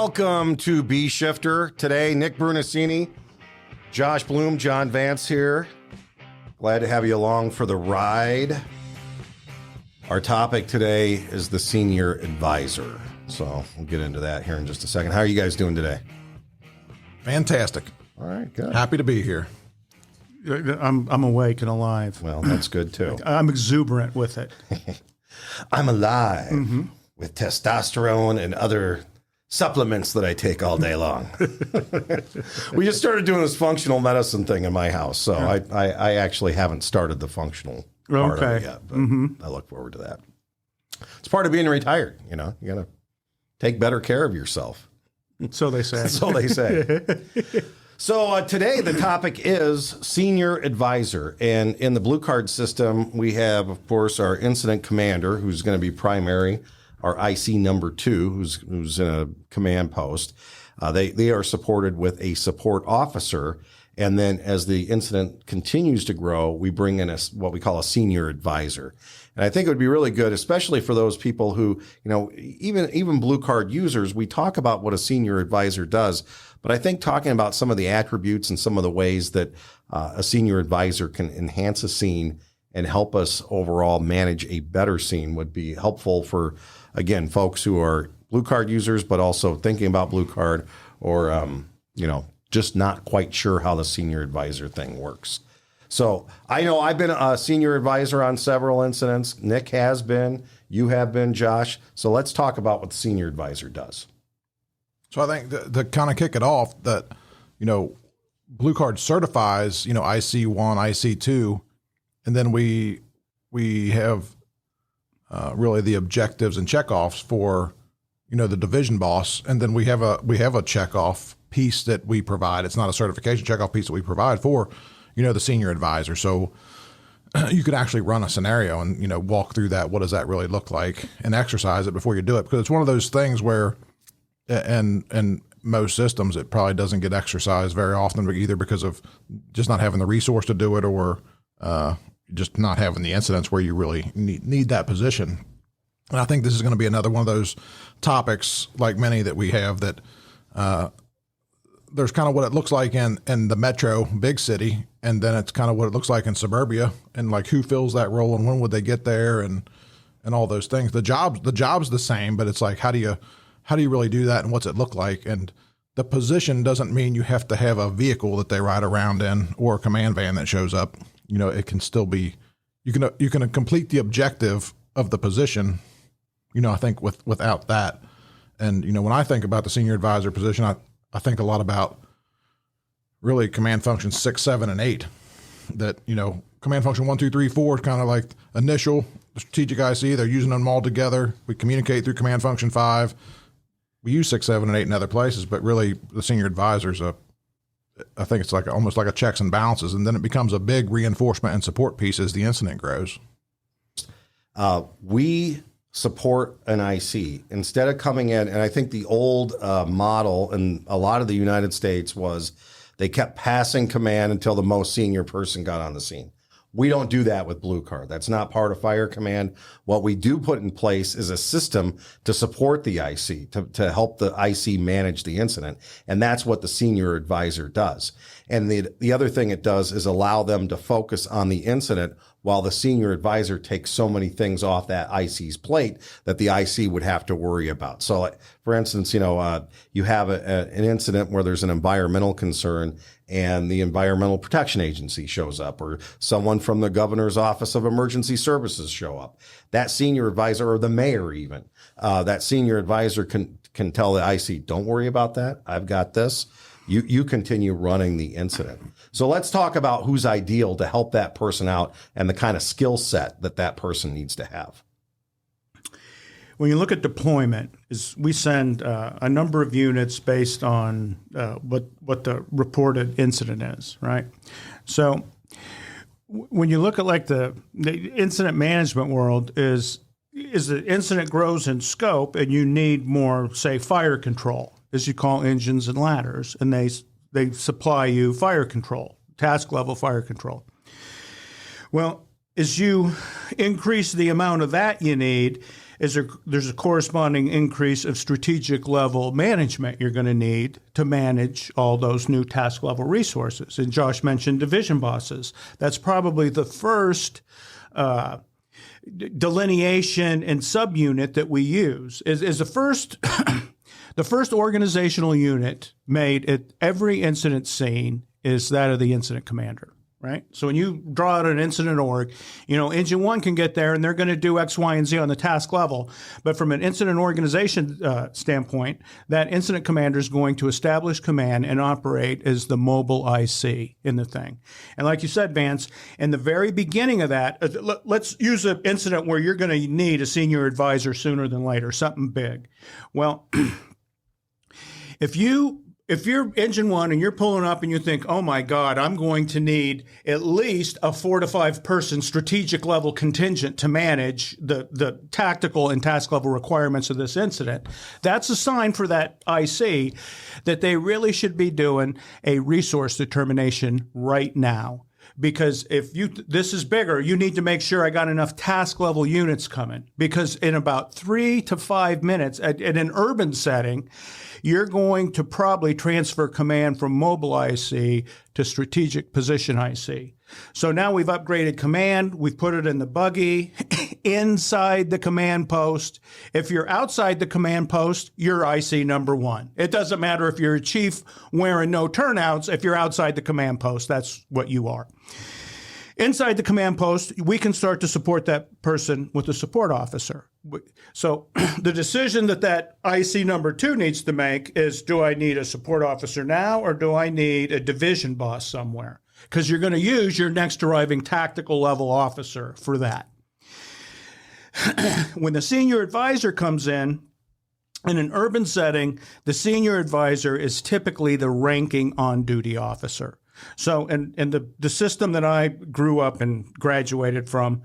Welcome to B Shifter. Today, Nick Brunacini, Josh Blum, John Vance here. Glad to have you along for the ride. Our topic today is the senior advisor. So we'll get into that here in just a second. How are you guys doing today? Fantastic. All right, good. Happy to be here. I'm awake and alive. Well, that's good too. I'm exuberant with it. I'm alive with testosterone and other supplements that I take all day long. We just started doing this functional medicine thing in my house, so I actually haven't started the functional part of it yet, but I look forward to that. It's part of being retired, you know. You got to take better care of yourself. So they say. So they say. So today the topic is senior advisor, and in the blue card system we have, of course, our incident commander, who's going to be primary, our IC number 2, who's in a command post. They are supported with a support officer, and then as the incident continues to grow, we bring in what we call a senior advisor. And I think it would be really good, especially for those people who, you know, even blue card users, we talk about what a senior advisor does, but I think talking about some of the attributes and some of the ways that a senior advisor can enhance a scene and help us overall manage a better scene would be helpful for, again, folks who are blue card users, but also thinking about blue card or, just not quite sure how the senior advisor thing works. So I know I've been a senior advisor on several incidents. Nick has been, you have been, Josh. So let's talk about what the senior advisor does. So I think to kind of kick it off, that, blue card certifies, IC1, IC2, and then we have really the objectives and checkoffs for, the division boss. And then we have a checkoff piece that we provide. It's not a certification checkoff piece that we provide for, the senior advisor. So you could actually run a scenario and, walk through that. What does that really look like, and exercise it before you do it? Because it's one of those things where, and most systems, it probably doesn't get exercised very often, either because of just not having the resource to do it, or just not having the incidents where you really need that position. And I think this is going to be another one of those topics, like many that we have, that there's kind of what it looks like in the metro big city, and then it's kind of what it looks like in suburbia, and like who fills that role and when would they get there, and all those things. The job's the same, but it's like, how do you really do that, and what's it look like? And the position doesn't mean you have to have a vehicle that they ride around in or a command van that shows up. It can still be, you can complete the objective of the position, I think without that. And, when I think about the senior advisor position, I think a lot about really command functions 6, 7, and 8. That, command function 1, 2, 3, 4 is kind of like initial, the strategic IC. They're using them all together. We communicate through command function 5. We use 6, 7, and 8 in other places, but really the senior advisor is I think it's like almost like a checks and balances, and then it becomes a big reinforcement and support piece as the incident grows. We support an IC instead of coming in, and I think the old model in a lot of the United States was they kept passing command until the most senior person got on the scene. We don't do that with Blue Card. That's not part of Fire Command. What we do put in place is a system to support the IC, to help the IC manage the incident. And that's what the senior advisor does. And the other thing it does is allow them to focus on the incident while the senior advisor takes so many things off that IC's plate that the IC would have to worry about. So, for instance, you have an incident where there's an environmental concern and the Environmental Protection Agency shows up, or someone from the Governor's Office of Emergency Services show up. That senior advisor, or the mayor even, that senior advisor can tell the IC, don't worry about that. I've got this. You continue running the incident. So let's talk about who's ideal to help that person out and the kind of skill set that person needs to have. When you look at deployment, we send a number of units based on what the reported incident is, right? So when you look at like the incident management world is the incident grows in scope and you need more, say, fire control, as you call engines and ladders, and they supply you fire control, task level fire control. Well, as you increase the amount of that you need, there's a corresponding increase of strategic level management you're going to need to manage all those new task level resources. And Josh mentioned division bosses. That's probably the first delineation and subunit that we use. Is the first the first organizational unit made at every incident scene is that of the incident commander. Right. So when you draw out an incident org, Engine 1 can get there and they're going to do X, Y, and Z on the task level. But from an incident organization standpoint, that incident commander is going to establish command and operate as the mobile IC in the thing. And like you said, Vance, in the very beginning of that, let's use an incident where you're going to need a senior advisor sooner than later, something big. Well, if you're Engine 1 and you're pulling up and you think, oh my God, I'm going to need at least a 4 to 5 person strategic level contingent to manage the tactical and task level requirements of this incident, that's a sign for that IC that they really should be doing a resource determination right now. Because this is bigger, you need to make sure I got enough task level units coming. Because in about 3 to 5 minutes, in an urban setting, you're going to probably transfer command from mobile IC to strategic position IC. So now we've upgraded command. We've put it in the buggy inside the command post. If you're outside the command post, you're IC number 1. It doesn't matter if you're a chief wearing no turnouts. If you're outside the command post, that's what you are. Inside the command post, we can start to support that person with a support officer. So the decision that IC number 2 needs to make is, do I need a support officer now or do I need a division boss somewhere? Because you're going to use your next arriving tactical level officer for that. When the senior advisor comes in an urban setting, the senior advisor is typically the ranking on-duty officer. So, and the system that I grew up and graduated from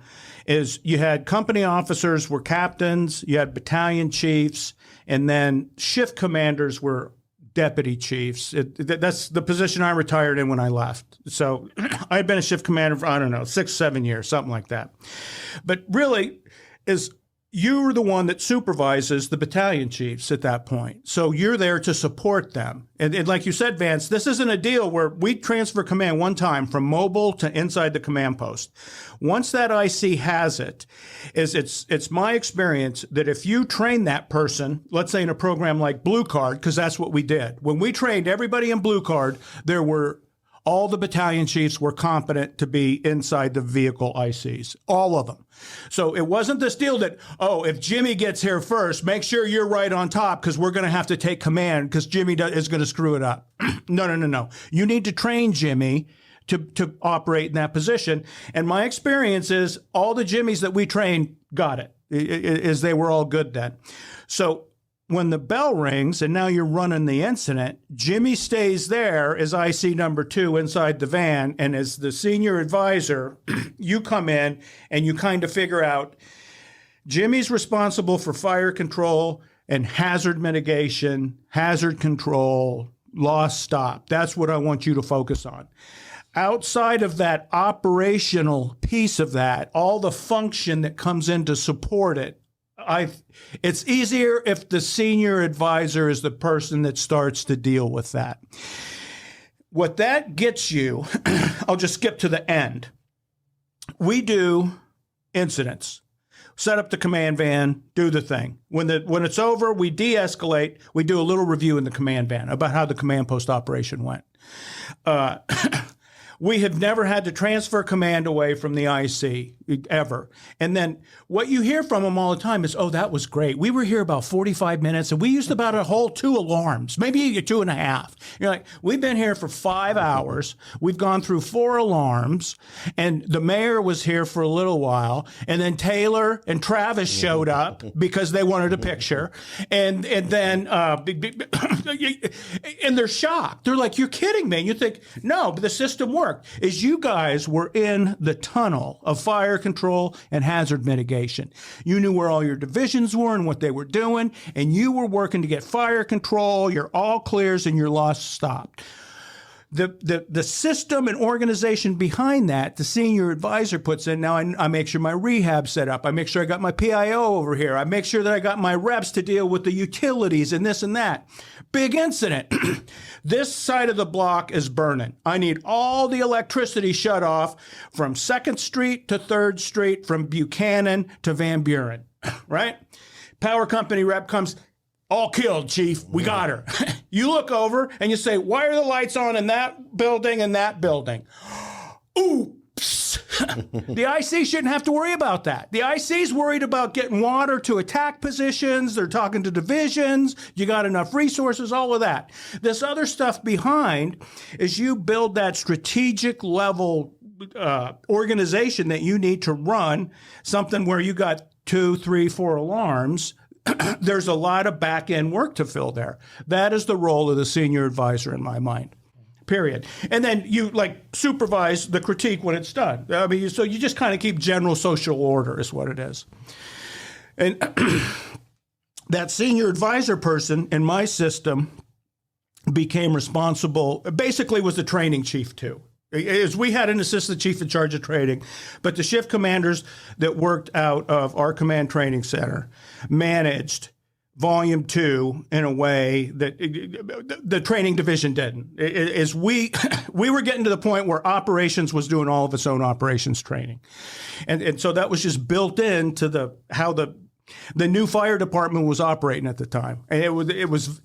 is you had company officers were captains, you had battalion chiefs, and then shift commanders were deputy chiefs. That's the position I retired in when I left. So I'd been a shift commander for, 6-7 years, something like that. But really, you're the one that supervises the battalion chiefs at that point. So you're there to support them. And like you said, Vance, this isn't a deal where we transfer command one time from mobile to inside the command post. Once that IC has it's my experience that if you train that person, let's say in a program like Blue Card, because that's what we did. When we trained everybody in Blue Card, all the battalion chiefs were competent to be inside the vehicle ICs, all of them. So it wasn't this deal that, if Jimmy gets here first, make sure you're right on top because we're going to have to take command because Jimmy is going to screw it up. No. You need to train Jimmy to operate in that position. And my experience is all the Jimmies that we trained got it, is they were all good then. So when the bell rings and now you're running the incident, Jimmy stays there as IC number 2 inside the van. And as the senior advisor, you come in and you kind of figure out Jimmy's responsible for fire control and hazard mitigation, hazard control, loss stop. That's what I want you to focus on. Outside of that operational piece of that, all the function that comes in to support it, it's easier if the senior advisor is the person that starts to deal with that. What that gets you, I'll just skip to the end. We do incidents, set up the command van, do the thing. When it's over, we de-escalate. We do a little review in the command van about how the command post operation went. We have never had to transfer command away from the IC ever. And then what you hear from them all the time is, that was great. We were here about 45 minutes and we used about a whole 2 alarms, maybe 2.5. You're like, we've been here for 5 hours. We've gone through 4 alarms and the mayor was here for a little while. And then Taylor and Travis showed up because they wanted a picture. And then, and they're shocked. They're like, you're kidding me. And you think, no, but the system worked. Is you guys were in the tunnel of fire control and hazard mitigation. You knew where all your divisions were and what they were doing, and you were working to get fire control, your all clears, and your loss stopped. the system and organization behind that, the senior advisor puts in. Now I make sure my rehab set up. I make sure I got my PIO over here. I make sure that I got my reps to deal with the utilities and this and that. Big incident. This side of the block is burning. I need all the electricity shut off from 2nd Street to 3rd Street, from Buchanan to Van Buren, right? Power company rep comes, all killed, chief. We got her. You look over and you say, why are the lights on in that building and that building? Oops. The IC shouldn't have to worry about that. The IC's worried about getting water to attack positions. They're talking to divisions. You got enough resources, all of that. This other stuff behind is you build that strategic level organization that you need to run something where you got 2, 3, 4 alarms. There's a lot of back-end work to fill there. That is the role of the senior advisor in my mind, period. And then you supervise the critique when it's done. I mean, so you just kind of keep general social order is what it is. And that senior advisor person in my system became responsible, basically was the training chief too. Is we had an assistant chief in charge of training, but the shift commanders that worked out of our command training center managed Volume 2 in a way that the training division didn't. We were getting to the point where operations was doing all of its own operations training. And so that was just built into how the new fire department was operating at the time. And it was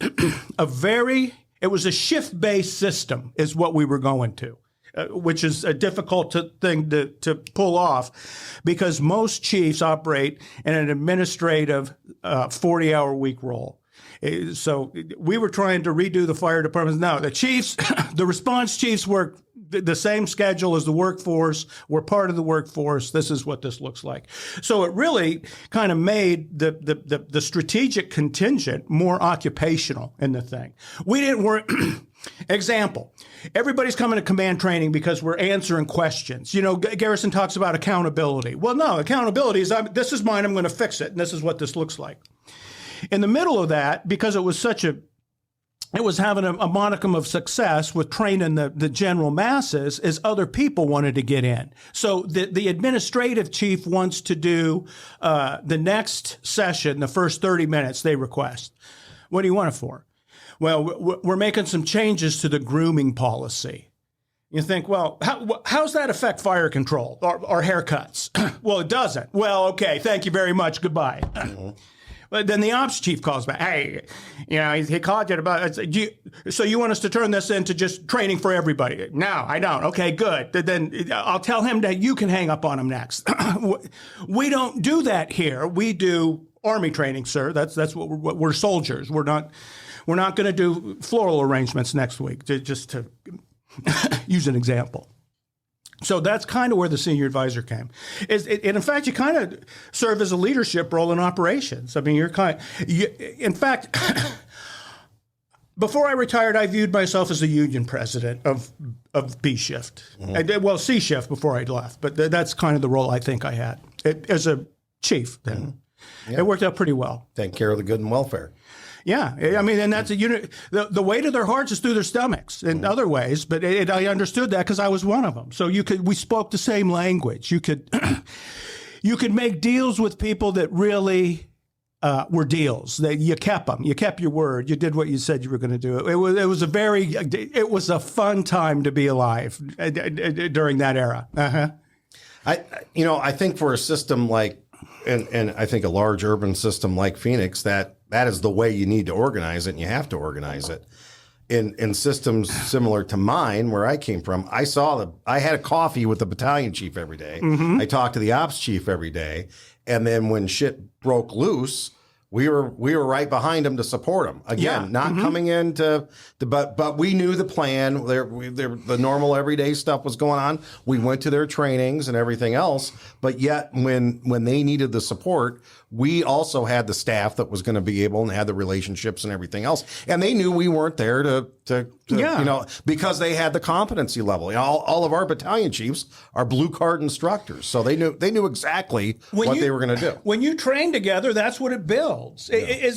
a shift-based system is what we were going to. Which is a difficult thing to pull off because most chiefs operate in an administrative 40-hour week role. So we were trying to redo the fire department. No, the chiefs, the response chiefs work the same schedule as the workforce. We're part of the workforce. This is what this looks like. So it really kind of made the strategic contingent more occupational in the thing. We didn't work. Example, everybody's coming to command training because we're answering questions. You know, Garrison talks about accountability. Well, no, accountability is, this is mine, I'm going to fix it, and this is what this looks like. In the middle of that, because it was having a modicum of success with training the general masses, is other people wanted to get in. So the administrative chief wants to do the next session, the first 30 minutes they request. What do you want it for? Well, we're making some changes to the grooming policy. You think, well, how's that affect fire control or haircuts? Well, it doesn't. Well, okay, thank you very much. Goodbye. Mm-hmm. But then the ops chief calls back. Hey, he called you about it. So you want us to turn this into just training for everybody? No, I don't. Okay, good. Then I'll tell him that you can hang up on him next. We don't do that here. We do Army training, sir. That's what we're soldiers. We're not going to do floral arrangements next week, just to use an example. So that's kind of where the senior advisor came. And in fact, you kind of serve as a leadership role in operations. I mean, in fact, before I retired, I viewed myself as a union president of B shift. Mm-hmm. Well, C shift before I left, but that's kind of the role I think I had as a chief then. Mm-hmm. Yeah. It worked out pretty well. Take care of the good and welfare. Yeah, I mean, and that's a unit. The weight of their hearts is through their stomachs in other ways, but I understood that because I was one of them. So we spoke the same language. You could make deals with people that really were deals. You kept them. You kept your word. You did what you said you were going to do. It was a fun time to be alive during that era. Uh-huh. I think for a system like, and I think a large urban system like Phoenix, that is the way you need to organize it, and you have to organize it. In systems similar to mine, where I came from, I had a coffee with the battalion chief every day. Mm-hmm. I talked to the ops chief every day, and then when shit broke loose, we were right behind him to support him. Again, not mm-hmm. coming in but we knew the plan. The normal everyday stuff was going on. We went to their trainings and everything else. But yet, when they needed the support, we also had the staff that was going to be able and had the relationships and everything else. And they knew we weren't there to because they had the competency level. All of our battalion chiefs are blue card instructors, so they knew exactly what they were going to do. When you train together, that's what it builds. Yeah.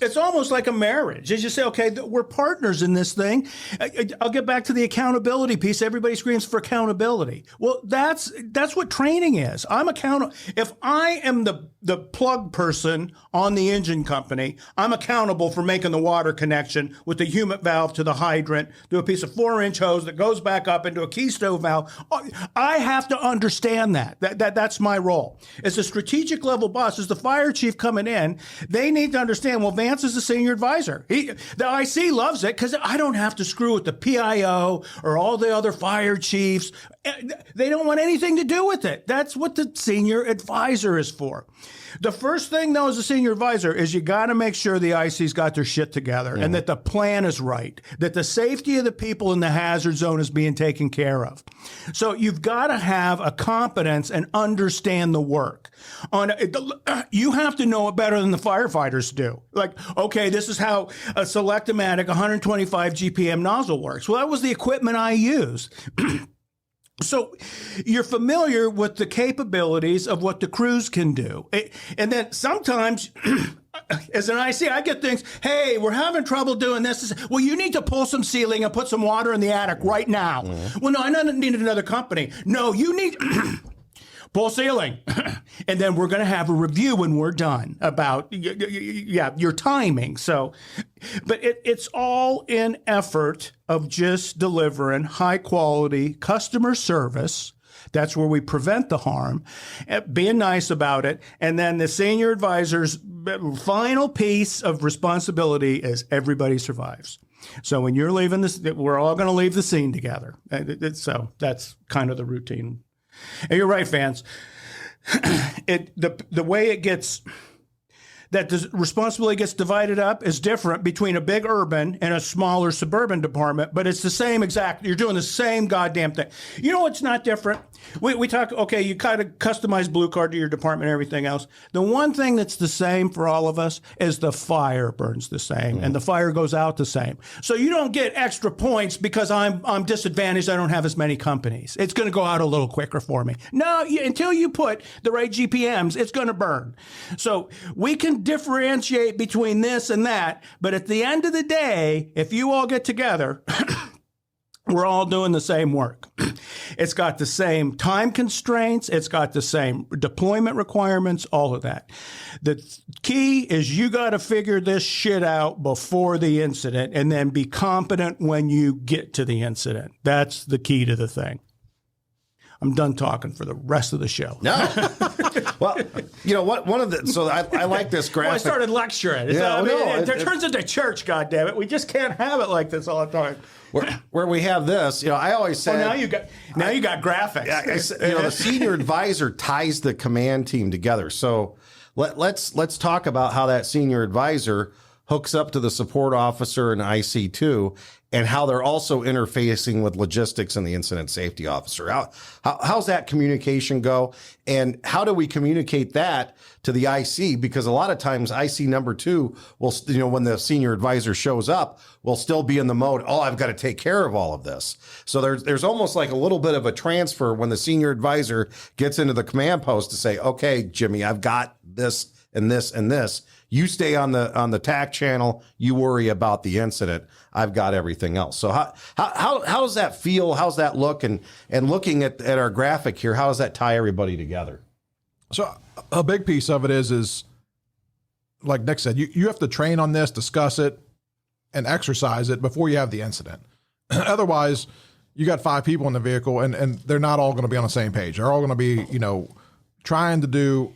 It's almost like a marriage. As you say, okay, we're partners in this thing. I'll get back to the accountability piece. Everybody screams for accountability. Well, that's what training is. I'm accountable. If I am the plug person on the engine company, I'm accountable for making the water connection with the humid valve to the hydrant, to a piece of 4-inch hose that goes back up into a keystone valve. I have to understand that. That's my role. As a strategic level boss, as the fire chief coming in, they need to understand, well, Vance is the senior advisor. The IC loves it because I don't have to screw with the PIO or all the other fire chiefs. They don't want anything to do with it. That's what the senior advisor is for. The first thing, though, as a senior advisor is you got to make sure the IC's got their shit together and that the plan is right, that the safety of the people in the hazard zone is being taken care of. So you've got to have a competence and understand the work. You have to know it better than the firefighters do. Like, okay, this is how a Select-O-Matic 125 GPM nozzle works. Well, that was the equipment I used. So you're familiar with the capabilities of what the crews can do. And then sometimes, as an IC, I get things, hey, we're having trouble doing this. Well, you need to pull some ceiling and put some water in the attic right now. Well, no, I don't need another company. No, you need... pull ceiling. And then we're going to have a review when we're done about your timing. So, but it's all in effort of just delivering high quality customer service. That's where we prevent the harm, being nice about it. And then the senior advisor's final piece of responsibility is everybody survives. So when you're leaving this, we're all going to leave the scene together. So that's kind of the routine. And you're right, Vance. The way it gets, that the responsibility gets divided up is different between a big urban and a smaller suburban department, but it's the same exact, you're doing the same goddamn thing. You know what's not different? We talk, okay, you kind of customize Blue Card to your department and everything else. The one thing that's the same for all of us is the fire burns the same and the fire goes out the same. So you don't get extra points because I'm disadvantaged. I don't have as many companies. It's going to go out a little quicker for me. No, until you put the right GPMs, it's going to burn. So we can differentiate between this and that. But at the end of the day, if you all get together, we're all doing the same work. It's got the same time constraints. It's got the same deployment requirements, all of that. The key is you got to figure this shit out before the incident and then be competent when you get to the incident. That's the key to the thing. I'm done talking for the rest of the show. No. Well, you know what? So I like this graphic. Well, I started lecturing. Yeah, it turns into church, goddammit. We just can't have it like this all the time. Where we have this, I always say. Now you got graphics. The senior advisor ties the command team together. So let's talk about how that senior advisor hooks up to the support officer and IC2, and how they're also interfacing with logistics and the incident safety officer. How's that communication go? And how do we communicate that to the IC? Because a lot of times IC number 2 will, when the senior advisor shows up, will still be in the mode, oh, I've got to take care of all of this. So there's almost like a little bit of a transfer when the senior advisor gets into the command post to say, okay, Jimmy, I've got this and this and this. You stay on the TAC channel. You worry about the incident. I've got everything else. So how does that feel? How's that look? And looking at our graphic here, how does that tie everybody together? So a big piece of it is like Nick said, you have to train on this, discuss it, and exercise it before you have the incident. Otherwise, you got 5 people in the vehicle and they're not all going to be on the same page. They're all going to be, trying to do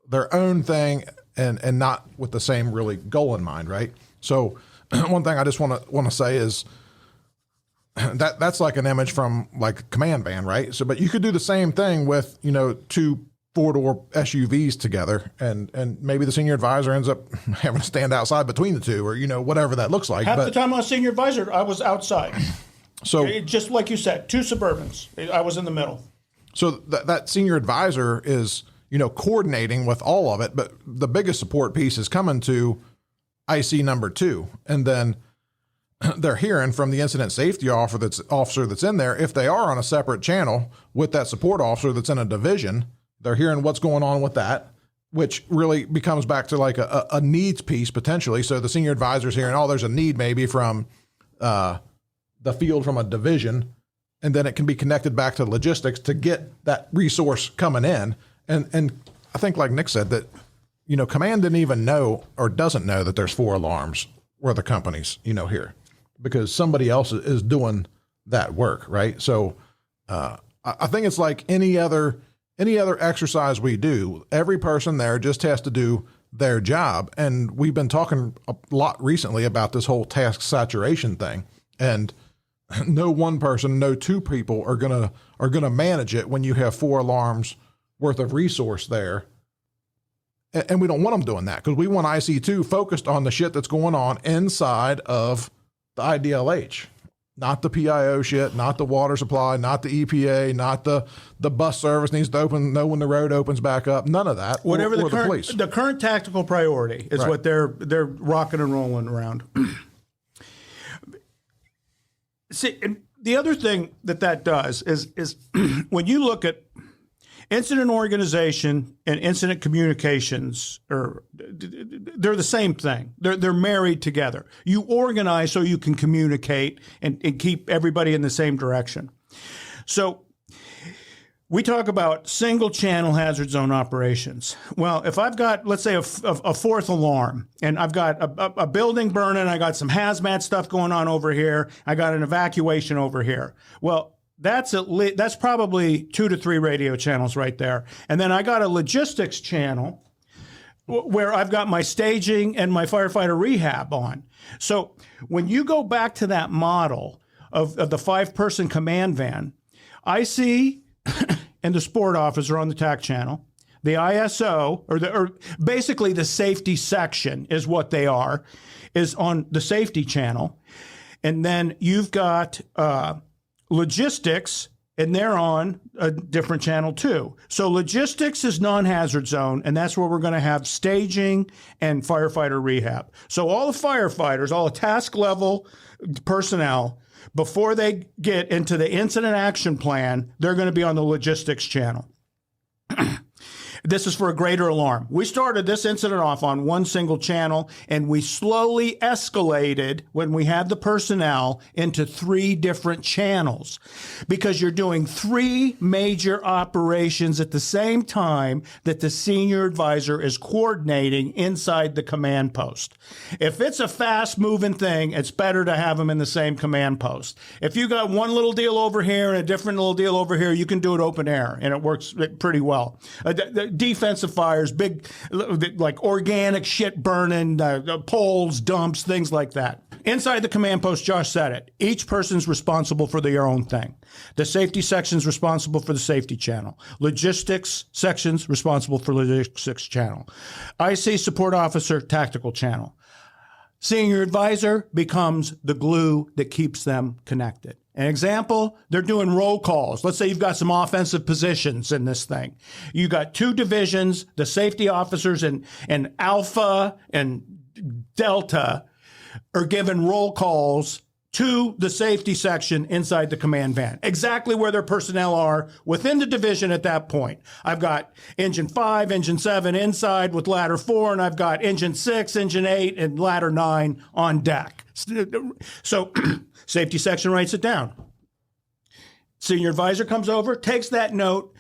their own thing and not with the same really goal in mind, right? So one thing I just want to say is that's like an image from like command van, right? So, but you could do the same thing with 2 4-door SUVs together, and maybe the senior advisor ends up having to stand outside between the two, or whatever that looks like. Half the time I was senior advisor, I was outside. So just like you said, 2 Suburbans, I was in the middle. So that senior advisor is coordinating with all of it, but the biggest support piece is coming to IC number 2, and then they're hearing from the incident safety officer that's in there. If they are on a separate channel with that support officer that's in a division, they're hearing what's going on with that. which really becomes back to like a needs piece potentially. So the senior advisor's hearing, oh, there's a need maybe from the field from a division, and then it can be connected back to logistics to get that resource coming in. And I think like Nick said that, command didn't even know or doesn't know that there's 4 alarms where the companies, here, because somebody else is doing that work. Right. So I think it's like any other exercise we do. Every person there just has to do their job. And we've been talking a lot recently about this whole task saturation thing, and no one person, no 2 people are gonna manage it when you have 4 alarms worth of resource there. And we don't want them doing that, because we want IC2 focused on the shit that's going on inside of the IDLH, not the PIO shit, not the water supply, not the EPA, not the bus service needs to know when the road opens back up. None of that. Whatever or the police. the current tactical priority is Right. what they're rocking and rolling around. See, and the other thing that does is when you look at incident organization and incident communications, they're the same thing. They're married together. You organize so you can communicate and keep everybody in the same direction. So we talk about single channel hazard zone operations. Well, if I've got, let's say, a 4th alarm, and I've got a building burning, I got some hazmat stuff going on over here, I got an evacuation over here. Well, that's probably 2 to 3 radio channels right there. And then I got a logistics channel where I've got my staging and my firefighter rehab on. So when you go back to that model of the 5-person command van, IC and the sport officer on the TAC channel, the ISO, or basically the safety section is what they are, is on the safety channel. And then you've got logistics, and they're on a different channel too. So logistics is non-hazard zone, and that's where we're going to have staging and firefighter rehab. So all the firefighters, all the task level personnel, before they get into the incident action plan, they're going to be on the logistics channel. This is for a greater alarm. We started this incident off on one single channel, and we slowly escalated when we had the personnel into 3 different channels, because you're doing 3 major operations at the same time that the senior advisor is coordinating inside the command post. If it's a fast moving thing, it's better to have them in the same command post. If you got one little deal over here and a different little deal over here, you can do it open air, and it works pretty well. Defensive fires, big, like organic shit burning, poles, dumps, things like that. Inside the command post, Josh said it. Each person's responsible for their own thing. The safety section's responsible for the safety channel. Logistics section's responsible for logistics channel. IC support officer, tactical channel. Senior advisor becomes the glue that keeps them connected. An example, they're doing roll calls. Let's say you've got some offensive positions in this thing. You got 2 divisions, the safety officers and Alpha and Delta are given roll calls to the safety section inside the command van, exactly where their personnel are within the division at that point. I've got engine 5, engine 7 inside with ladder 4, and I've got engine 6, engine 8, and ladder 9 on deck. So safety section writes it down. Senior advisor comes over, takes that note,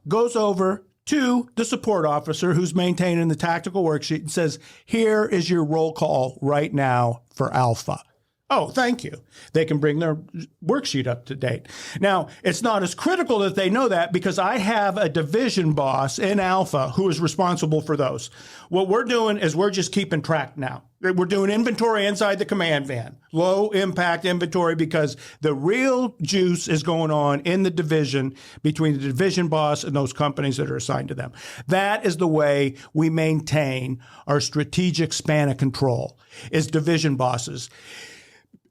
goes over to the support officer who's maintaining the tactical worksheet and says, here is your roll call right now for Alpha. Oh, thank you. They can bring their worksheet up to date. Now, it's not as critical that they know that, because I have a division boss in Alpha who is responsible for those. What we're doing is we're just keeping track now. We're doing inventory inside the command van, low impact inventory, because the real juice is going on in the division between the division boss and those companies that are assigned to them. That is the way we maintain our strategic span of control, is division bosses.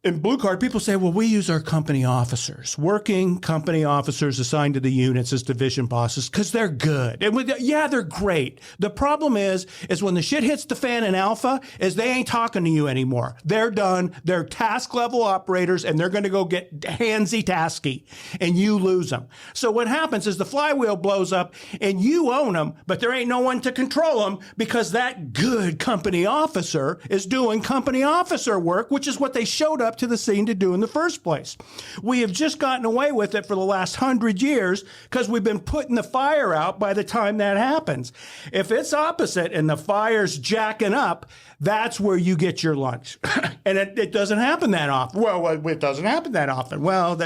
in Blue Card, people say, well, we use our company officers, working company officers assigned to the units as division bosses because they're good. And yeah, they're great. The problem is when the shit hits the fan in Alpha, is they ain't talking to you anymore. They're done. They're task level operators, and they're going to go get handsy tasky, and you lose them. So what happens is the flywheel blows up, and you own them, but there ain't no one to control them because that good company officer is doing company officer work, which is what they showed up to the scene to do in the first place. We have just gotten away with it for the last 100 years because we've been putting the fire out by the time that happens. If it's opposite and the fire's jacking up, that's where you get your lunch. And it doesn't happen that often. Well, it doesn't happen that often. Well,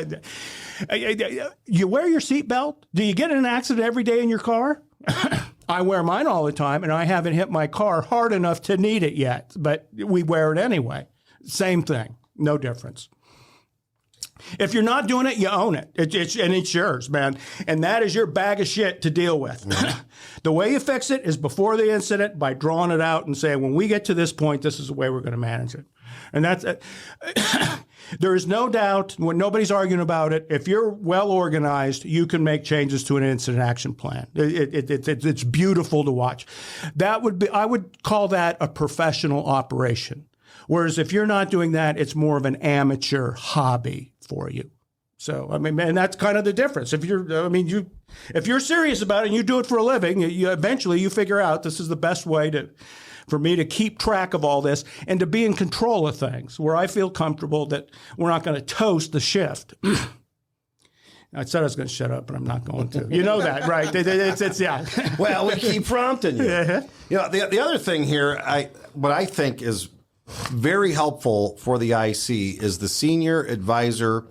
you wear your seatbelt? Do you get in an accident every day in your car? I wear mine all the time, and I haven't hit my car hard enough to need it yet, but we wear it anyway. Same thing. No difference. If you're not doing it, you own it. And it's yours, man. And that is your bag of shit to deal with. Mm-hmm. The way you fix it is before the incident by drawing it out and saying, when we get to this point, this is the way we're going to manage it. And that's there is no doubt, when nobody's arguing about it, if you're well organized, you can make changes to an incident action plan. It's beautiful to watch. I would call that a professional operation. Whereas if you're not doing that, it's more of an amateur hobby for you. So, I mean, and that's kind of the difference. If you're serious about it and you do it for a living, eventually you figure out this is the best way for me to keep track of all this and to be in control of things where I feel comfortable that we're not going to toast the shift. I said I was going to shut up, but I'm not going to. You know that, right? It's yeah. Well, we keep prompting you. Yeah. You know, the other thing here, what I think is very helpful for the IC is the senior advisor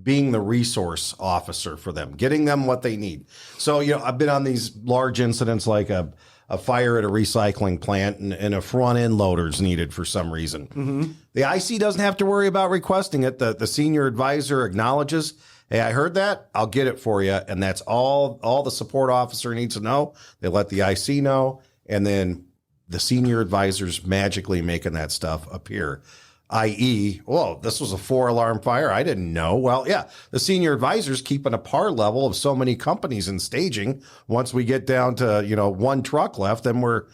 being the resource officer for them, getting them what they need. So, I've been on these large incidents like a fire at a recycling plant and a front end loader's needed for some reason. Mm-hmm. The IC doesn't have to worry about requesting it. The senior advisor acknowledges, hey, I heard that. I'll get it for you. And that's all the support officer needs to know. They let the IC know. And then the senior advisor's magically making that stuff appear, i.e., whoa, this was a 4-alarm fire. I didn't know. Well, yeah, the senior advisor's keeping a par level of so many companies in staging. Once we get down to, one truck left, then we're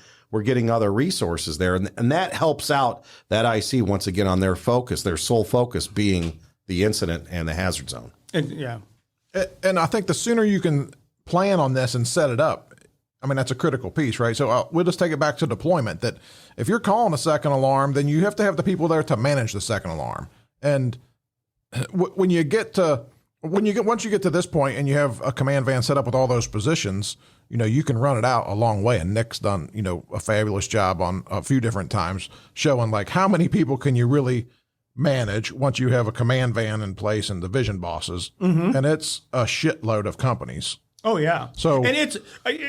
getting other resources there. And that helps out that IC once again on their focus, their sole focus being the incident and the hazard zone. Yeah. And I think the sooner you can plan on this and set it up, I mean, that's a critical piece, right? So we'll just take it back to deployment, that if you're calling a second alarm, then you have to have the people there to manage the second alarm. And once you get to this point and you have a command van set up with all those positions, you can run it out a long way. And Nick's done, a fabulous job on a few different times showing like how many people can you really manage once you have a command van in place and division bosses. Mm-hmm. And it's a shitload of companies. Oh, yeah. So, and we'll put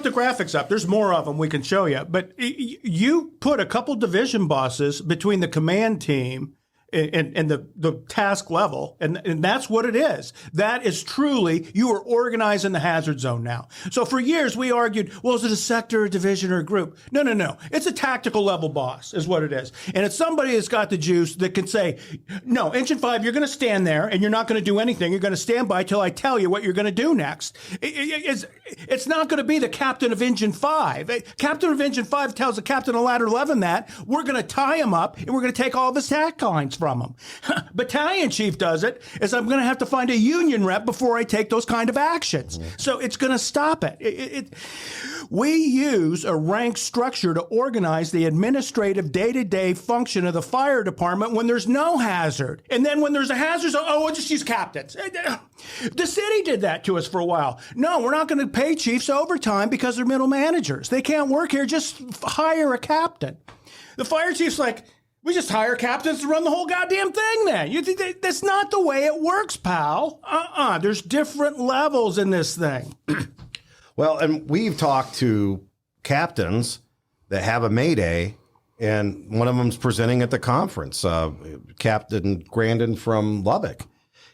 the graphics up. There's more of them we can show you. But you put a couple division bosses between the command team and the task level, and that's what it is. That is truly, you are organizing the hazard zone now. So for years we argued, well, is it a sector, a division, or a group? No. It's a tactical level boss is what it is. And it's somebody that's got the juice that can say, no, Engine 5, you're going to stand there and you're not going to do anything. You're going to stand by till I tell you what you're going to do next. It's not going to be the captain of Engine 5. Captain of Engine 5 tells the captain of Ladder 11 that we're going to tie him up and we're going to take all of his tack lines from him. Battalion chief does it, is I'm going to have to find a union rep before I take those kind of actions. So it's going to stop it. We use a rank structure to organize the administrative day-to-day function of the fire department when there's no hazard. And then when there's a hazard, we'll just use captains. The city did that to us for a while. No, we're not going to pay chiefs overtime because they're middle managers. They can't work here. Just hire a captain. The fire chief's like, we just hire captains to run the whole goddamn thing then. That's not the way it works, pal. There's different levels in this thing. Well, and we've talked to captains that have a Mayday, and one of them's presenting at the conference, Captain Grandin from Lubbock.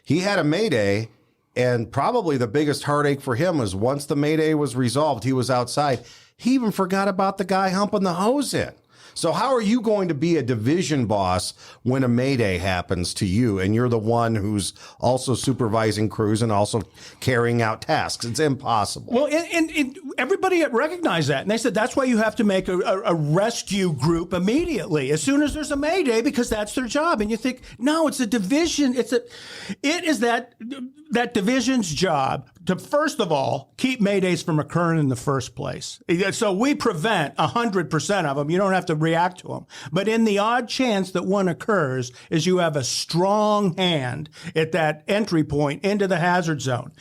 He had a Mayday, and probably the biggest heartache for him was once the Mayday was resolved, he was outside. He even forgot about the guy humping the hose in. So how are you going to be a division boss when a mayday happens to you and you're the one who's also supervising crews and also carrying out tasks? It's impossible. Well, and everybody recognized that. And they said that's why you have to make a rescue group immediately as soon as there's a mayday, because that's their job. And you think, no, it's a division. It is that division's job to, first of all, keep maydays from occurring in the first place. So we prevent 100% of them. You don't have to react to them. But in the odd chance that one occurs, is you have a strong hand at that entry point into the hazard zone.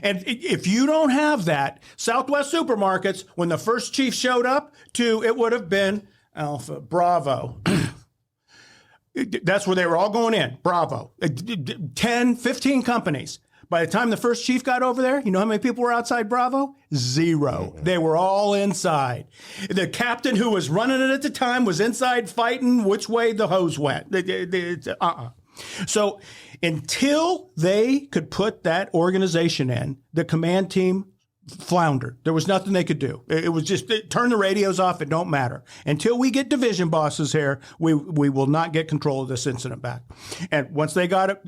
And if you don't have that, Southwest Supermarkets, when the first chief showed up it would have been Alpha, Bravo. That's where they were all going in. Bravo. 10, 15 companies. By the time the first chief got over there, you know how many people were outside Bravo? 0. They were all inside. The captain who was running it at the time was inside fighting which way the hose went. So until they could put that organization in, the command team floundered. There was nothing they could do. It was just turn the radios off. It don't matter. Until we get division bosses here, we will not get control of this incident back. And once they got it,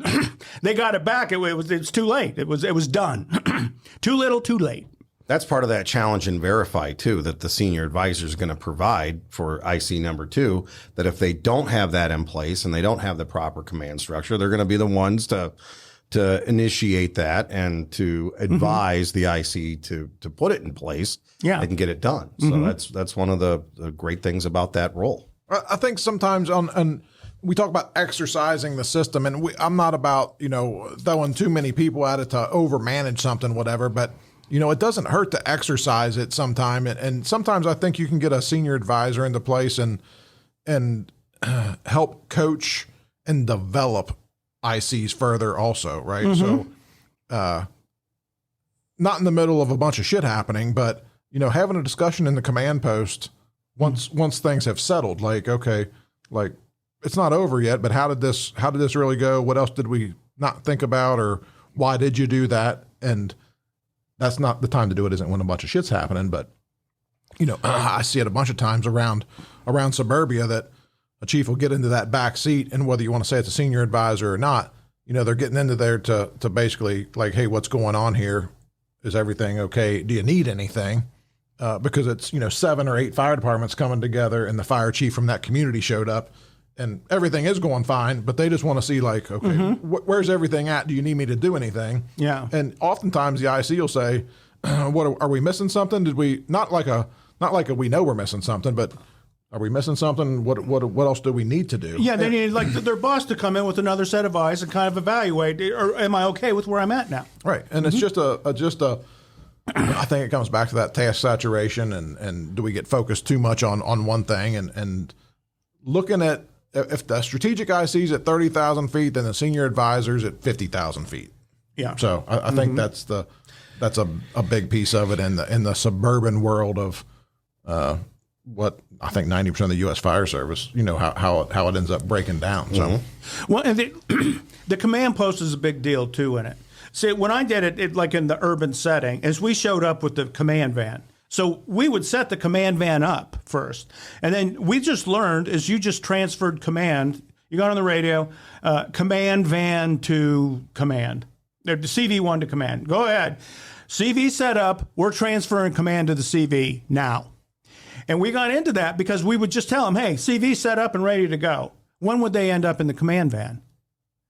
they got it back. It was too late. It was done. Too little, too late. That's part of that challenge and verify too, that the senior advisor is going to provide for IC number 2, that if they don't have that in place and they don't have the proper command structure, they're going to be the ones to initiate that and to advise the IC to put it in place. Yeah. They can get it done. So that's one of the great things about that role. I think sometimes on we talk about exercising the system, and I'm not about, throwing too many people at it to overmanage something, whatever, but it doesn't hurt to exercise it sometime. And sometimes I think you can get a senior advisor into place and help coach and develop ICs further also, right? So not in the middle of a bunch of shit happening, but having a discussion in the command post once things have settled, like, okay, like it's not over yet, but how did this really go? What else did we not think about, or why did you do that? And that's not the time to do it, isn't when a bunch of shit's happening, but I see it a bunch of times around suburbia that a chief will get into that back seat, and whether you want to say it's a senior advisor or not, they're getting into there to basically like, hey, what's going on here? Is everything okay? Do you need anything? Because it's, 7 or 8 fire departments coming together, and the fire chief from that community showed up, and everything is going fine, but they just want to see like, okay, where's everything at? Do you need me to do anything? Yeah. And oftentimes the IC will say, what are we missing something? Did we not like a we know we're missing something, but are we missing something? What else do we need to do? Yeah, they need like their boss to come in with another set of eyes and kind of evaluate, or am I okay with where I'm at now? Right, and it's just a I think it comes back to that task saturation, and do we get focused too much on one thing, and looking at if the strategic IC's at 30,000 feet, then the senior advisor's at 50,000 feet. Yeah. So I think that's a big piece of it in the suburban world of what I think 90% of the U.S. Fire Service, how it ends up breaking down. So, well, and the command post is a big deal too in it. See, when I did it like in the urban setting, as we showed up with the command van. So we would set the command van up first, and then we just learned as you just transferred command. You got on the radio, command van to command, the CV1 to command. Go ahead, CV set up. We're transferring command to the CV now. And we got into that because we would just tell them, hey, CV set up and ready to go. When would they end up in the command van?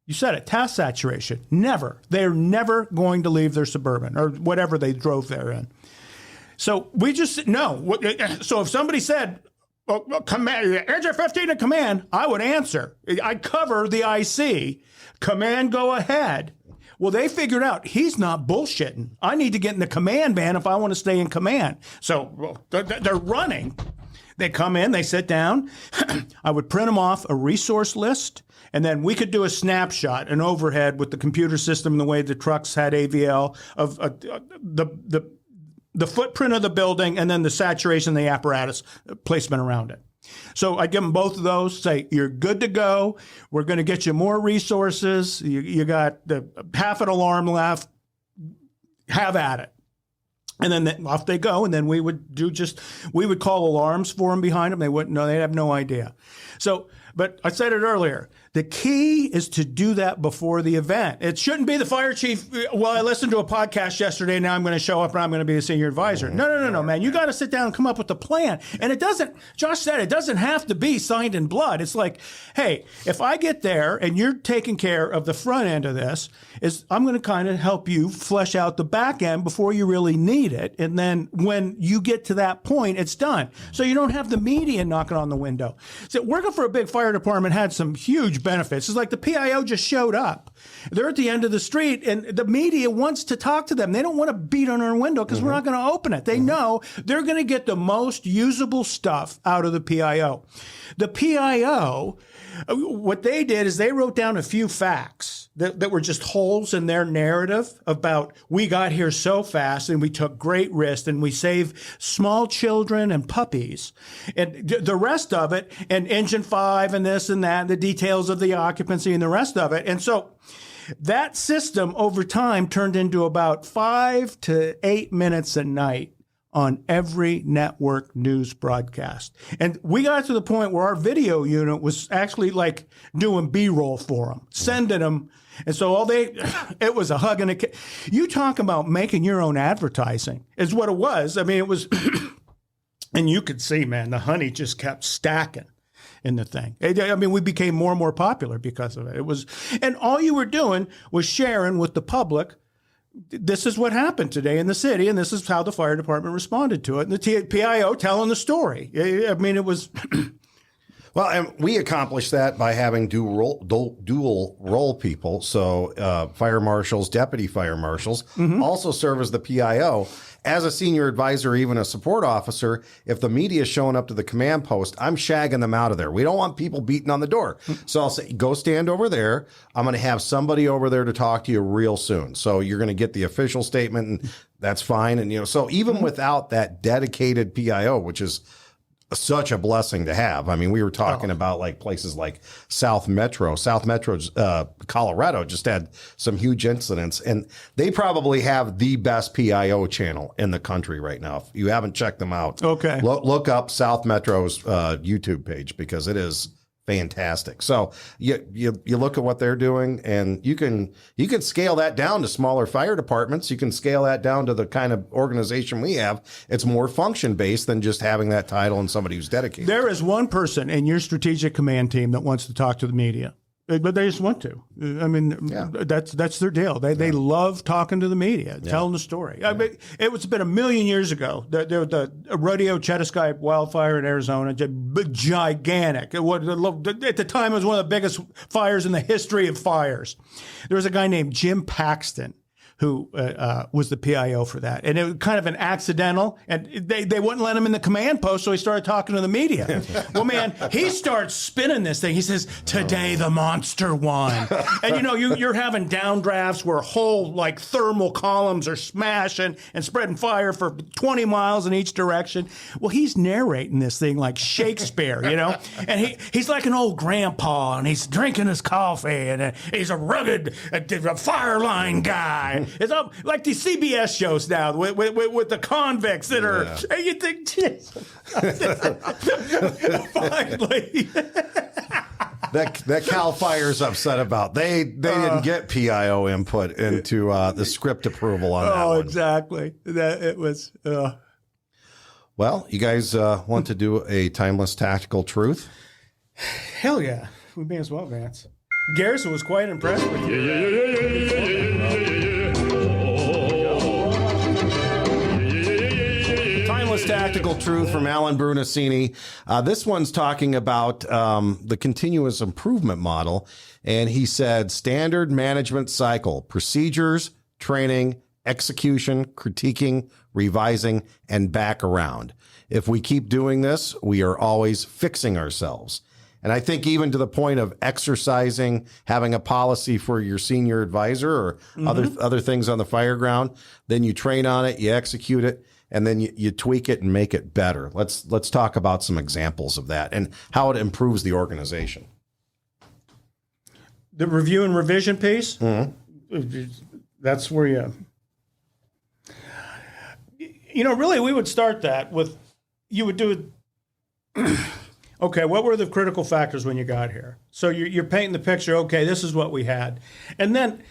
You said it, task saturation. Never. They're never going to leave their Suburban or whatever they drove there in. So we just, no. So if somebody said, command, Engine 15 to command, I would answer. I'd cover the IC. Command, go ahead. Well, they figured out he's not bullshitting. I need to get in the command van if I want to stay in command. So they're running. They come in, they sit down. I would print them off a resource list, and then we could do a snapshot, an overhead with the computer system, the way the trucks had AVL of the footprint of the building, and then the saturation, the apparatus placement around it. So I give them both of those, say, you're good to go. We're going to get you more resources. You got half an alarm left. Have at it. And then off they go, and then we would call alarms for them behind them. They wouldn't know, they'd have no idea. So, but I said it earlier, the key is to do that before the event. It shouldn't be the fire chief, well, I listened to a podcast yesterday, now I'm going to show up and I'm going to be a senior advisor. No, man. You got to sit down and come up with a plan. And it doesn't, Josh said, it doesn't have to be signed in blood. It's like, hey, if I get there and you're taking care of the front end of this, I'm going to kind of help you flesh out the back end before you really need it. And then when you get to that point, it's done. So you don't have the media knocking on the window. So working for a big fire department had some huge benefits. It's like the PIO just showed up. They're at the end of the street and the media wants to talk to them. They don't want to beat on our window because we're not going to open it. They know they're going to get the most usable stuff out of the PIO. The PIO, what they did is they wrote down a few facts that were just holes in their narrative about we got here so fast and we took great risks and we saved small children and puppies. And the rest of it, and engine 5 and this and that, and the details of the occupancy and the rest of it. And so that system over time turned into about 5 to 8 minutes a night on every network news broadcast. And we got to the point where our video unit was actually like doing B-roll for them, sending them. And so it was a hug and a kiss. You talk about making your own advertising is what it was. I mean, it was, and you could see, man, the honey just kept stacking in the thing. I mean, we became more and more popular because of it. It was, and all you were doing was sharing with the public, this is what happened today in the city, and this is how the fire department responded to it. And the PIO telling the story. I mean, it was... Well, and we accomplished that by having dual role people. So fire marshals, deputy fire marshals also serve as the PIO. As a senior advisor, or even a support officer, if the media is showing up to the command post, I'm shagging them out of there. We don't want people beating on the door. So I'll say, go stand over there. I'm going to have somebody over there to talk to you real soon. So you're going to get the official statement, and that's fine. And, so even without that dedicated PIO, which is such a blessing to have. I mean, we were talking about like places like South Metro, Colorado just had some huge incidents, and they probably have the best PIO channel in the country right now. If you haven't checked them out, okay, look up South Metro's YouTube page because it is fantastic. So you look at what they're doing, and you can scale that down to smaller fire departments. You can scale that down to the kind of organization we have. It's more function based than just having that title and somebody who's dedicated. There is one person in your strategic command team that wants to talk to the media. But they just want to. I mean, that's their deal. They love talking to the media, telling the story. I mean, it's been a million years ago. There was the rodeo Chetasky wildfire in Arizona, gigantic. At the time, it was one of the biggest fires in the history of fires. There was a guy named Jim Paxton who was the PIO for that. And it was kind of an accidental, and they wouldn't let him in the command post, so he started talking to the media. Well, man, he starts spinning this thing. He says, today the monster won. And, you're having downdrafts where whole, like, thermal columns are smashing and spreading fire for 20 miles in each direction. Well, he's narrating this thing like Shakespeare, And he's like an old grandpa, and he's drinking his coffee, and he's a rugged fire line guy. It's like these CBS shows now with the convicts that are. And you think, finally, that Cal Fire's upset about. They didn't get PIO input into the script approval on that one. Oh, exactly. That it was. Well, you guys want to do a timeless tactical truth? Hell yeah, we may as well, Vance. Garrison was quite impressed with you. Tactical truth from Alan Brunacini. This one's talking about the continuous improvement model. And he said, standard management cycle, procedures, training, execution, critiquing, revising, and back around. If we keep doing this, we are always fixing ourselves. And I think even to the point of exercising, having a policy for your senior advisor or other things on the fire ground, then you train on it, you execute it, and then you tweak it and make it better. Let's talk about some examples of that and how it improves the organization. The review and revision piece, that's where Really, we would start that with, you would do it. Okay, what were the critical factors when you got here? So you're painting the picture. Okay, this is what we had. And then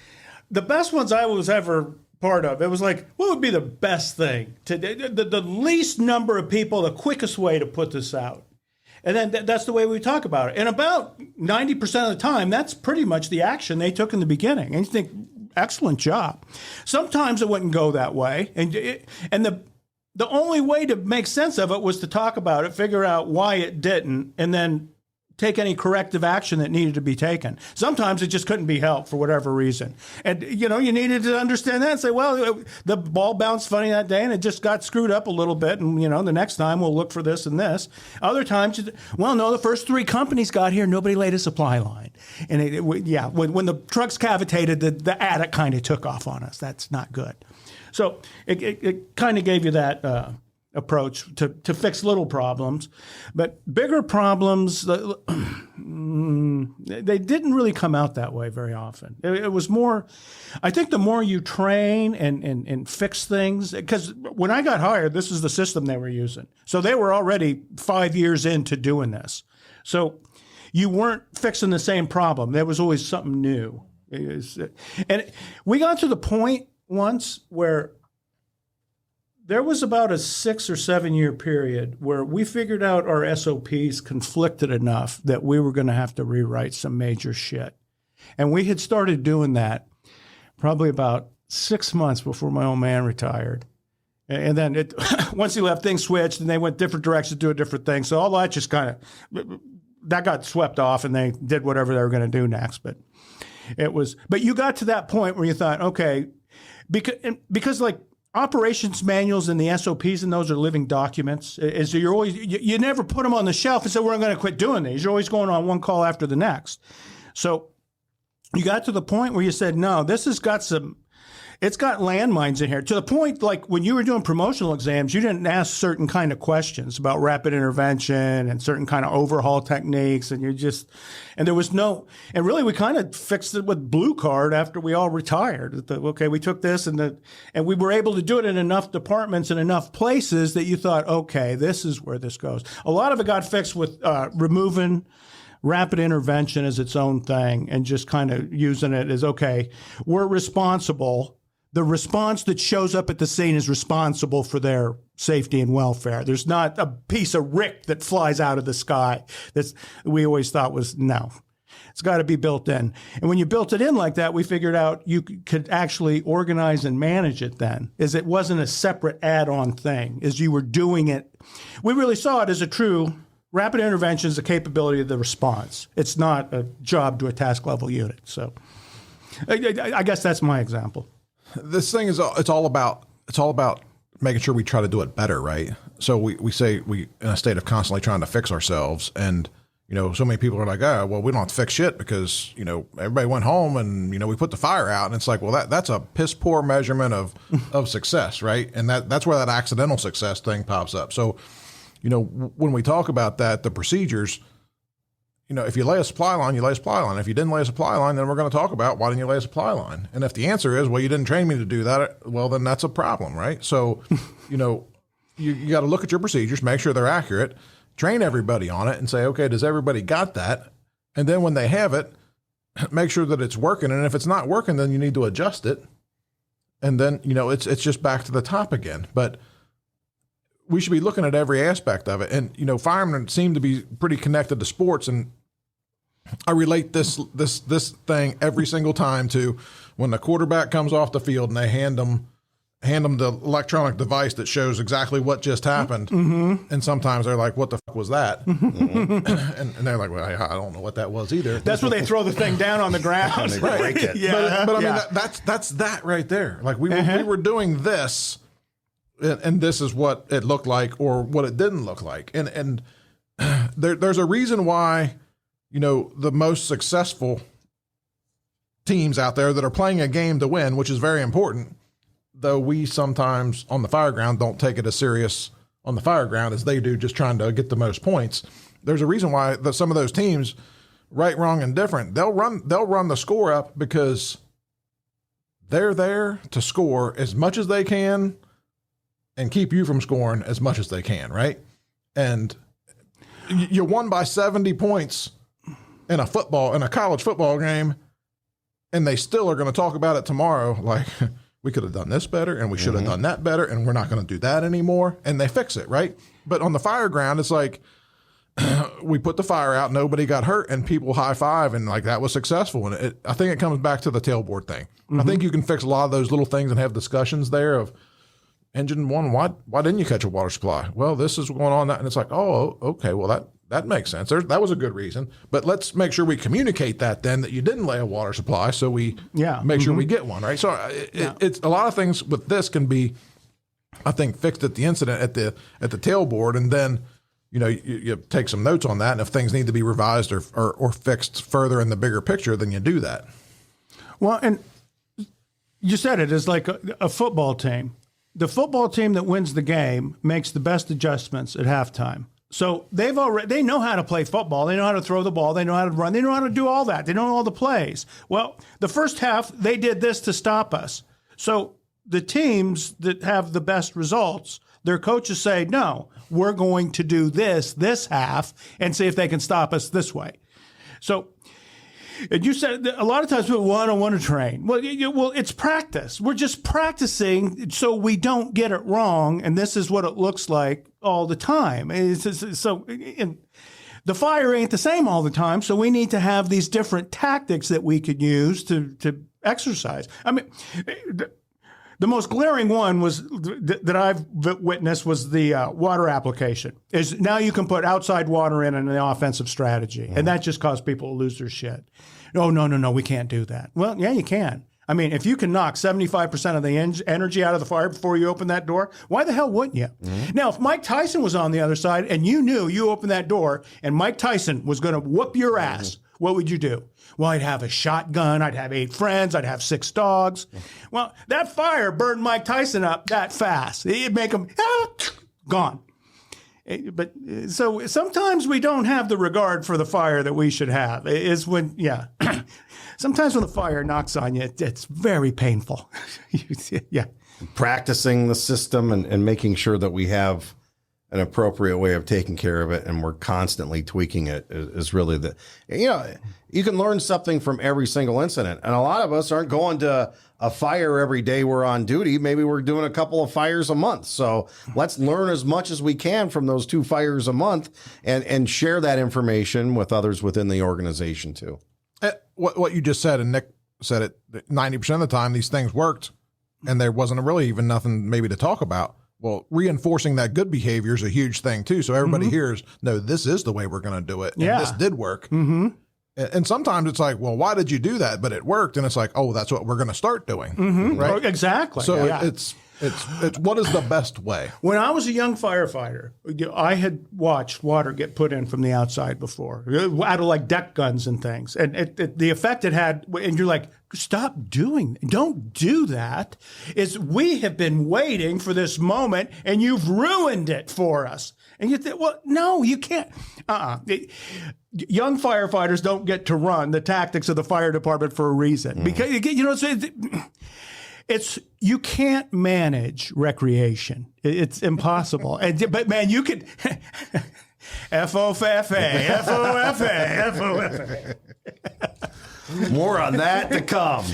the best ones I was ever part of, it was like, what would be the best thing? The least number of people, the quickest way to put this out. And then that's the way we talk about it. And about 90% of the time, that's pretty much the action they took in the beginning. And you think, excellent job. Sometimes it wouldn't go that way. And the only way to make sense of it was to talk about it, figure out why it didn't, and then take any corrective action that needed to be taken. Sometimes it just couldn't be helped for whatever reason. And, you needed to understand that and say, well, the ball bounced funny that day and it just got screwed up a little bit. And, the next time we'll look for this and this. Other times, the first 3 companies got here, nobody laid a supply line. And when the trucks cavitated, the attic kind of took off on us. That's not good. So it kind of gave you that approach to fix little problems, but bigger problems, they didn't really come out that way very often. It was more, I think the more you train and fix things, because when I got hired, this is the system they were using. So they were already 5 years into doing this. So you weren't fixing the same problem. There was always something new. And we got to the point once where there was about a 6 or 7 year period where we figured out our SOPs conflicted enough that we were going to have to rewrite some major shit. And we had started doing that probably about 6 months before my old man retired. And then once he left, things switched and they went different directions, do a different thing. So all that just kind of, that got swept off and they did whatever they were going to do next. But you got to that point where you thought, okay, because like, operations manuals and the SOPs and those are living documents. Is you're always you never put them on the shelf and say we're going to quit doing these. You're always going on one call after the next. So you got to the point where you said, no, this has got it's got landmines in here. To the point, like when you were doing promotional exams, you didn't ask certain kind of questions about rapid intervention and certain kind of overhaul techniques, and there was no. And really, we kind of fixed it with Blue Card after we all retired. Okay, we took this and we were able to do it in enough departments and enough places that you thought, okay, this is where this goes. A lot of it got fixed with removing rapid intervention as its own thing and just kind of using it as, okay, we're responsible. The response that shows up at the scene is responsible for their safety and welfare. There's not a piece of rick that flies out of the sky. We always thought was, no, it's got to be built in. And when you built it in like that, we figured out you could actually organize and manage it then, as it wasn't a separate add-on thing, as you were doing it. We really saw it as a true rapid intervention is a capability of the response. It's not a job to a task level unit. So I guess that's my example. This thing is, it's all about making sure we try to do it better, right? So we say we in a state of constantly trying to fix ourselves, and so many people are like, oh, well, we don't have to fix shit because everybody went home and we put the fire out, and it's like, well, that's a piss poor measurement of success, right? And that's where that accidental success thing pops up. So when we talk about that, the procedures. If you lay a supply line, you lay a supply line. If you didn't lay a supply line, then we're going to talk about why didn't you lay a supply line? And if the answer is, well, you didn't train me to do that, well, then that's a problem, right? So, you got to look at your procedures, make sure they're accurate, train everybody on it and say, okay, does everybody got that? And then when they have it, make sure that it's working. And if it's not working, then you need to adjust it. And then, it's just back to the top again. But we should be looking at every aspect of it. And, firemen seem to be pretty connected to sports. And I relate this thing every single time to when the quarterback comes off the field and they hand them the electronic device that shows exactly what just happened. Mm-hmm. And sometimes they're like, what the fuck was that? Mm-hmm. and they're like, well, I don't know what that was either. That's where they throw the thing down on the ground. And they break it. Yeah. But I mean, that's that right there. Like we were doing this. And this is what it looked like or what it didn't look like. And there's a reason why, the most successful teams out there that are playing a game to win, which is very important, though we sometimes on the fire ground don't take it as serious on the fire ground as they do just trying to get the most points. There's a reason why some of those teams, right, wrong, and different, they'll run the score up because they're there to score as much as they can and keep you from scoring as much as they can, right? And you won by 70 points in a college football game, and they still are going to talk about it tomorrow. Like, we could have done this better, and we should have done that better, and we're not going to do that anymore. And they fix it, right? But on the fire ground, it's like, we put the fire out, nobody got hurt, and people high five, and like that was successful. And I think it comes back to the tailboard thing. I think you can fix a lot of those little things and have discussions there of engine one. Why didn't you catch a water supply? Well, this is going on that, and it's like, oh, okay, well that makes sense. That was a good reason, but let's make sure we communicate that then that you didn't lay a water supply, so we make sure we get one, right? So it's a lot of things with this can be, I think, fixed at the incident at the tailboard, and then. You take some notes on that, and if things need to be revised or fixed further in the bigger picture, then you do that. Well, and you said it is like a football team. The football team that wins the game makes the best adjustments at halftime. So they know how to play football. They know how to throw the ball. They know how to run. They know how to do all that. They know all the plays. Well, the first half, they did this to stop us. So the teams that have the best results, their coaches say, no, we're going to do this half and see if they can stop us this way. So, and you said a lot of times people want to train. Well, it's practice. We're just practicing so we don't get it wrong, and this is what it looks like all the time. The fire ain't the same all the time, so we need to have these different tactics that we could use to exercise. I mean, the most glaring one was that I've witnessed was the water application. Is now you can put outside water in the offensive strategy, and that just caused people to lose their shit. No, we can't do that. Well, yeah, you can. I mean, if you can knock 75% of the energy out of the fire before you open that door, why the hell wouldn't you? Now, if Mike Tyson was on the other side and you knew you opened that door and Mike Tyson was going to whoop your ass, what would you do? Well, I'd have a shotgun. I'd have 8 friends. I'd have 6 dogs. Well, that fire burned Mike Tyson up that fast. It'd make him gone. But so sometimes we don't have the regard for the fire that we should have. Is when, sometimes when the fire knocks on you, it's very painful. Practicing the system and making sure that we have an appropriate way of taking care of it, and we're constantly tweaking it is really you can learn something from every single incident. And a lot of us aren't going to a fire every day we're on duty. Maybe we're doing a couple of fires a month. So let's learn as much as we can from those 2 fires a month and share that information with others within the organization too. What you just said, and Nick said it, 90% of the time these things worked and there wasn't really even nothing maybe to talk about. Well, reinforcing that good behavior is a huge thing too. So everybody hears, no, this is the way we're going to do it. And this did work. And sometimes it's like, well, why did you do that? But it worked. And it's like, oh, that's what we're going to start doing. Right? Exactly. So it's what is the best way? When I was a young firefighter, I had watched water get put in from the outside before, out of like deck guns and things. And the effect it had, and you're like, stop don't do that. Is we have been waiting for this moment and you've ruined it for us. And you think, well, no, you can't. Young firefighters don't get to run the tactics of the fire department for a reason. Because, it's you can't manage recreation. It's impossible. But man, you could FOFA. More on that to come.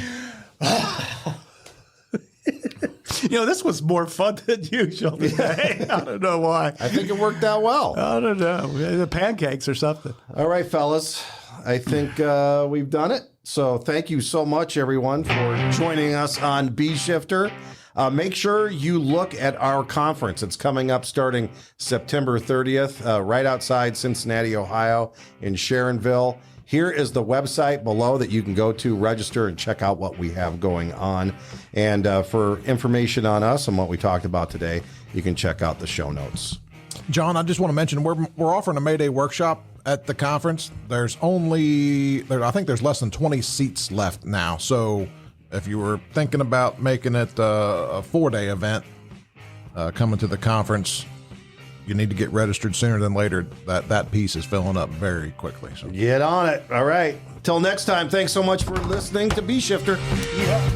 This was more fun than usual today. I don't know why. I think it worked out well. I don't know. The pancakes or something. All right, fellas. I think we've done it. So thank you so much, everyone, for joining us on Bee Shifter. Make sure you look at our conference. It's coming up starting September 30th, right outside Cincinnati, Ohio, in Sharonville. Here is the website below that you can go to register and check out what we have going on. And for information on us and what we talked about today, you can check out the show notes. John, I just want to mention we're offering a May Day workshop at the conference. I think there's less than 20 seats left now. So if you were thinking about making it a 4-day event, coming to the conference, you need to get registered sooner than later. That piece is filling up very quickly. So get on it. All right. Till next time, thanks so much for listening to Bee Shifter. Yeah.